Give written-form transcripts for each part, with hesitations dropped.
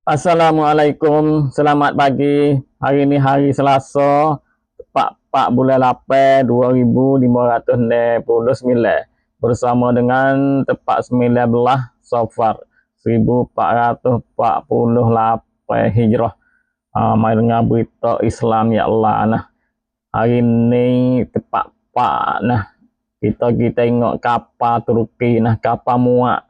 Assalamualaikum, selamat pagi. Hari ini hari Selasa, tepat 4 bulan 8 2569 bersama dengan tepat 19 Safar 1448 Hijrah. Mai dengar berita Islam ya Allah nah. Hari ini tepat 4 nah. Kita tengok kapal Turki nah, kapal muat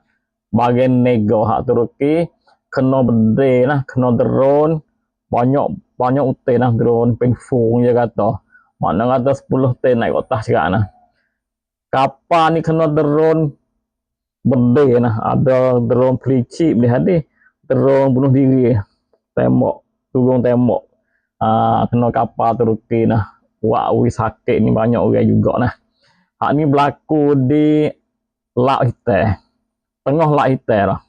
bagian nego hak Turki kena berde lah, kena drone banyak utai lah drone penfung je kata. Mana kata 10 ten naik atas sekarang nah. Kapal ni kena drone berde nah, ada drone pelicik boleh ada, drone bunuh diri, tembok, turun tembok. Kena kapal Turki nah. Wak wi sakit ni banyak orang juga nah. Hak ni berlaku di Laut Hitam. Tengah Laut Hitam lah.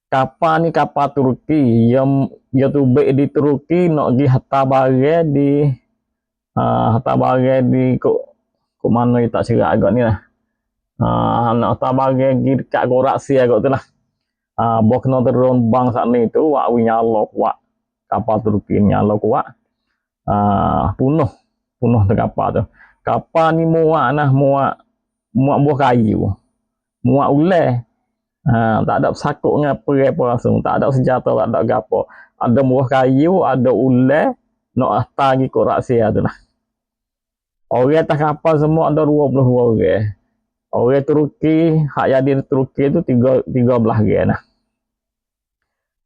Kapal ni kapal Turki yang dia tubik di Turki nak pergi hantar barang di hantar barang di kok mana tak cerak agak ni lah. Nak hantar barang pergi dekat Koraksi agak tu lah. Bawa kena turun bang saat ni tu wak nyala kuat. Kapal Turki nyala kuat. Punuh tu kapal tu. Kapal ni muat buah kayu. Muat ulai. Tak ada sakut dengan apa langsung, tak ada senjata, tak ada gapo. Ada buah kayu, ada ular, nak hantar pergi kot Rusia tu lah. Orang atas kapal semua ada 22 orang. Orang Turki, hak jadi Turki tu 13 orang nah.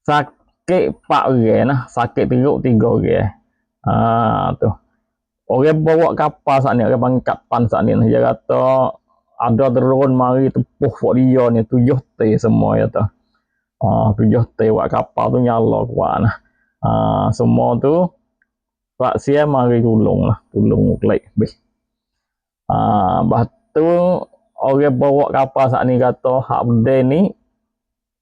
Sakit 4 orang nah, sakit teruk 3 orang. Tu. Orang bawa kapal saat ni, orang panggil kapten saat ni, dia kata ada drone mari tepuh buat dia ni 7 T semua ya tu. 7 T buat kapal tu nyala kuat nah. Semua tu Rusia mari tolong klik bih. Lepas tu orang bawa kapal saat ni kata hak benda ni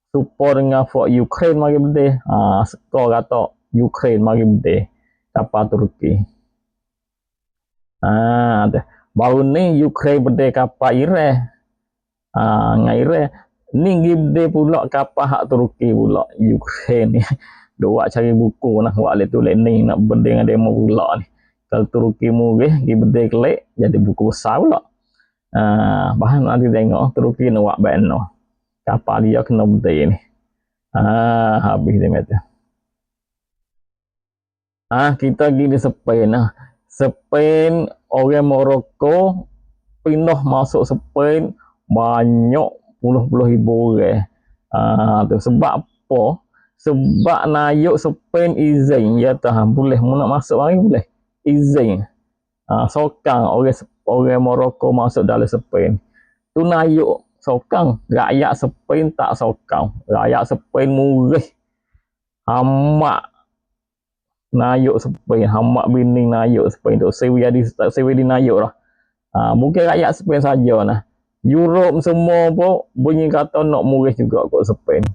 support dengan for Ukraine mari benda. Skor kata Ukraine mari benda kapal Turki. Baru ni Ukraine berde kapal Iran. Dengan Iran ni gede pula kapal hak Turki pula Ukraine ni. Dua cari buku nak buat le tulis ni nak berde dengan demo pula ni. Kalau Turki murih gi berde kelik jadi buku besar pula. Bahan nanti tengok Turki nak buat bano. Kapal dia kena berde ni. Habis dia mata. Kita pergi di Spain nah. Spain orang Morocco pindah masuk Spain banyak puluh ribu orang. Tu sebab apa? Sebab naik Spain izin ya tahan boleh nak masuk mari boleh. Izin. Sokang orang Morocco masuk dalam Spain. Tu naik sokang, rakyat Spain tak sokang. Rakyat Spain murih. Hamak naik Spain, hamak bini naik Spain tu. Sewi di naik lah. Mungkin rakyat Spain saja nah. Europe semua pun bunyi kata nak murih juga kot Spain.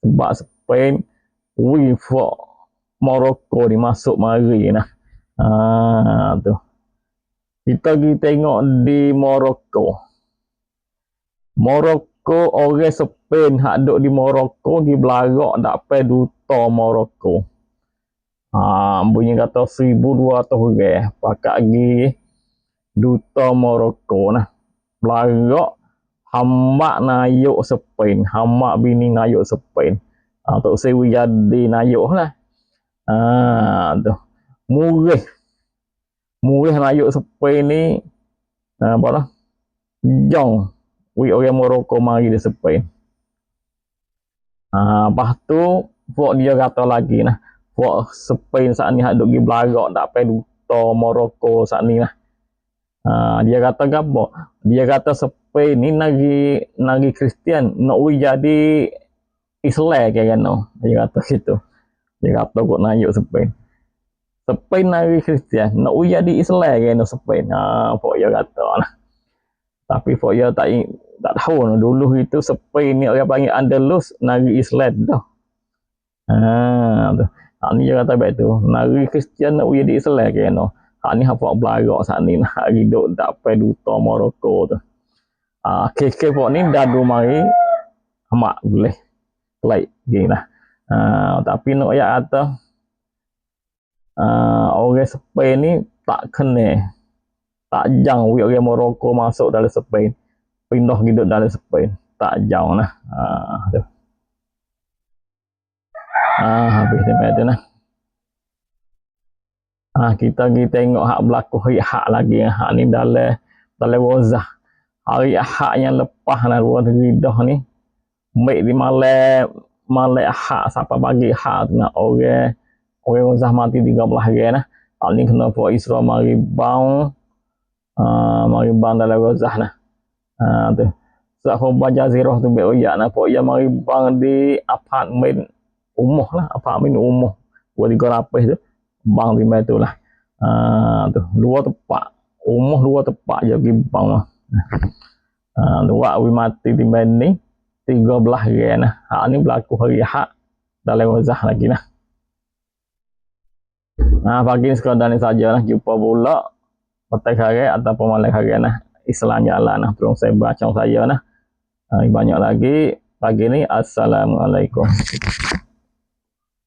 Sebab Spain for Morocco ni masuk mari nah. Tu. Kita pergi tengok di Morocco. Morocco orang Spain hak duk di Morocco pergi belarak dapat duta Morocco. Bunyi kata 1,200 orang pakak pergi duta Morocco nah. Belarak hamak naik Spain, hamak bini naik Spain. Tok sewi jadi naik lah. Tu. Murih naik Spain ni apa lah? Jong. Orang Morocco mari di Spain. Lepas tu buat dia kata lagi nah. Buat Spain saat ni haduk pergi belarak dapat duta Morocco saat ni lah. Dia kata gapo? Dia kata Spain ni nagi Kristian nak jadi Islam ke kan? Dia kata gitu. Dia kata kok naik Spain. Spain nagi Kristian nak jadi Islam ke kan Spain. Pok dia kata lah. Tapi pok dia tak tahu dulu itu Spain ni orang panggil Andalus nagi Islam dah. Tu. Ni dia kata baik tu. Nagi Kristian nak jadi Islam ke kan? Ni hafak belarak saat ni nak hidup dapat duta Morocco tu. KK pok ni dah 2 mari amak boleh like gini lah. Tapi nak ayat kata orang Spain ni tak kena, tak jang orang Morocco masuk dalam Spain, pindah hidup dalam Spain, tak jauh nah. Tu. Habis tu nah. Kita tengok hak berlaku hari hak lagi, hak ni dalam Rozah. Hari Ahad yang lepas lah luar Ridah ni, baik di malam Ahad sampai pagi Ahad tu nak orang Rozah mati 13 hari nah. Hal ni kena puak Isra mari bang dalam Rozah nah. Tu. Sebab Khobar Jazirah tu baik oyak nah, puak ia mari bang di apartmen umuh lah, apartmen umuh 2-3 lapis tu, bang di mana tu lah. Tu dua tempat umuh, dua tempat je pergi bang lah. Dua awi mati di mana ni 13 hari nah. Hak ni berlaku hari Ahad dalam Rozah lagi nah. Pagi ni sekadar ni saja lah. Jumpa pula petang hari ataupun malam hari nah. Islam jalan nah. Tolong saya baca saya nah. Banyak lagi pagi ni. Assalamualaikum.